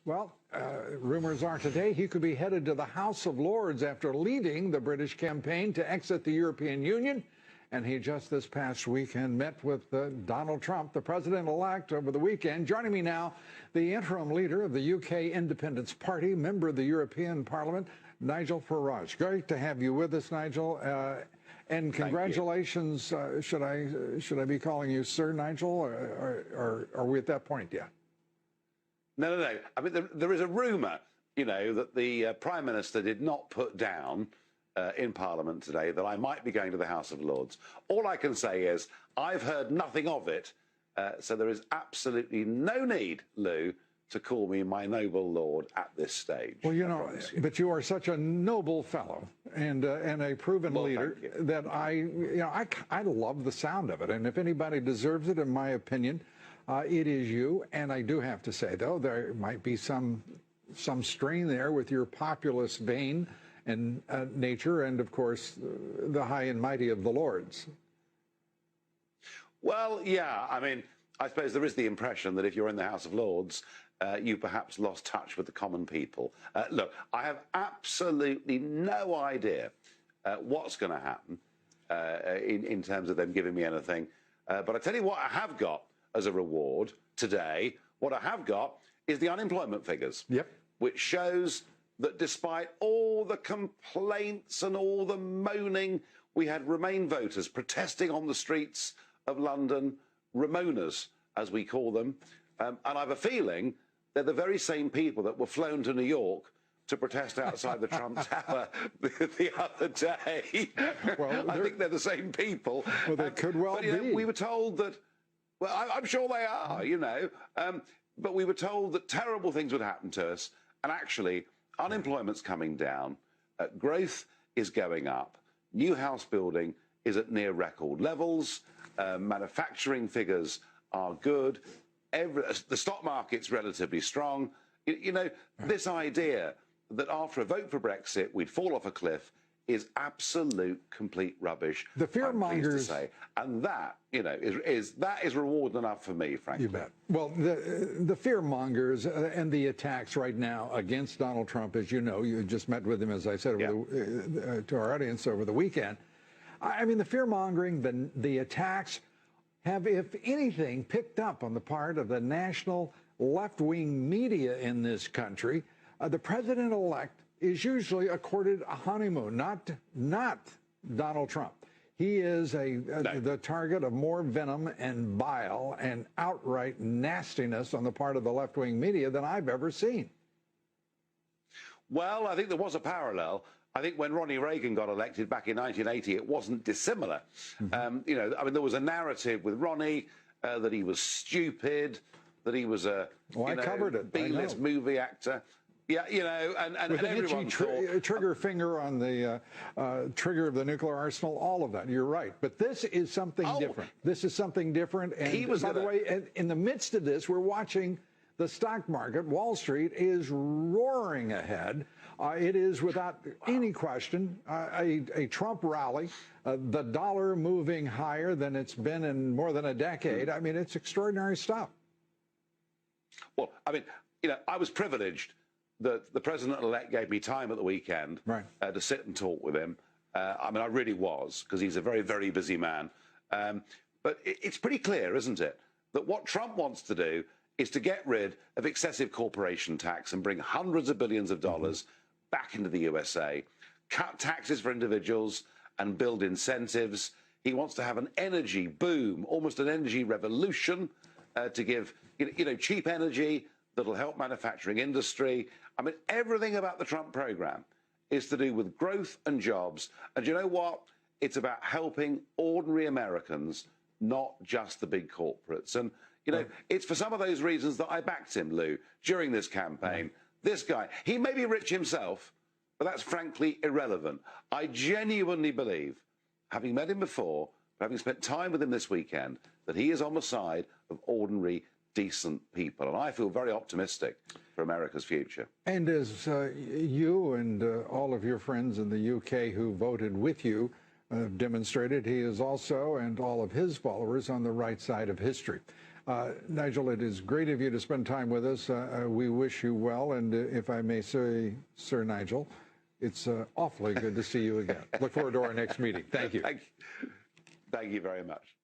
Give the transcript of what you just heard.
Well, rumors are today he could be headed to the House of Lords after leading the British campaign to exit the European Union. And he just this past weekend met with Donald Trump, the president-elect, over the weekend. Joining me now, the interim leader of the UK Independence Party, member of the European Parliament, Nigel Farage. Great to have you with us, Nigel. And congratulations. Should I be calling you Sir Nigel, or are we at that point yet? No. I mean, there is a rumour, that the Prime Minister did not put down in Parliament today that I might be going to the House of Lords. All I can say is I've heard nothing of it, so there is absolutely no need, Lou, to call me my noble lord at this stage. Well, but you are such a noble fellow and a proven leader that I love the sound of it. And if anybody deserves it, in my opinion, it is you. And I do have to say, though, there might be some strain there with your populist vein and nature, and of course, the high and mighty of the Lords. Well, yeah. I mean, I suppose there is the impression that if you're in the House of Lords, you perhaps lost touch with the common people. Look, I have absolutely no idea what's going to happen in terms of them giving me anything. But I tell you what I have got as a reward today. What I have got is the unemployment figures, which shows that despite all the complaints and all the moaning, we had Remain voters protesting on the streets of London, Ramonas, as we call them. And I have a feeling they're the very same people that were flown to New York to protest outside the Trump Tower the other day. Well, I think they're the same people. Well, they could well be. We were told that, well, I'm sure they are, but we were told that terrible things would happen to us. And actually, unemployment's coming down, growth is going up, new house building is at near record levels, manufacturing figures are good, the stock market's relatively strong. This idea that after a vote for Brexit we'd fall off a cliff is absolute complete rubbish. The fear mongers, and that is reward enough for me, frankly. You bet. Well, the fear mongers and the attacks right now against Donald Trump, as you know, you just met with him, as I said, to our audience over the weekend. I mean, the fear mongering, the attacks have, if anything, picked up on the part of the national left-wing media in this country. The president-elect is usually accorded a honeymoon, not Donald Trump. He is the target of more venom and bile and outright nastiness on the part of the left-wing media than I've ever seen. Well, I think there was a parallel. I think when Ronnie Reagan got elected back in 1980, it wasn't dissimilar. I mean, there was a narrative with Ronnie that he was stupid, that he was a B-list movie actor. Yeah, and with everyone trigger finger on the trigger of the nuclear arsenal, all of that. You're right. But this is something different. This is something different. And by the way, in the midst of this, we're watching the stock market. Wall Street is roaring ahead. It is, without any question, a Trump rally. The dollar moving higher than it's been in more than a decade. I mean, it's extraordinary stuff. Well, I mean, I was privileged that the president-elect gave me time at the weekend to sit and talk with him. I mean, I really was, because he's a very, very busy man. But it's pretty clear, isn't it, that what Trump wants to do is to get rid of excessive corporation tax and bring hundreds of billions of dollars back into the USA, cut taxes for individuals and build incentives. He wants to have an energy boom, almost an energy revolution, to give cheap energy that'll help manufacturing industry. I mean, everything about the Trump program is to do with growth and jobs. And you know what? It's about helping ordinary Americans, not just the big corporates. And, it's for some of those reasons that I backed him, Lou, during this campaign. This guy, he may be rich himself, but that's frankly irrelevant. I genuinely believe, having met him before, having spent time with him this weekend, that he is on the side of ordinary, decent people. And I feel very optimistic for America's future. And as you and all of your friends in the UK who voted with you demonstrated, he is also, and all of his followers, on the right side of history. Nigel, it is great of you to spend time with us. We wish you well, and if I may say, Sir Nigel, it's awfully good to see you again. Look forward to our next meeting. Thank you. Thank you very much.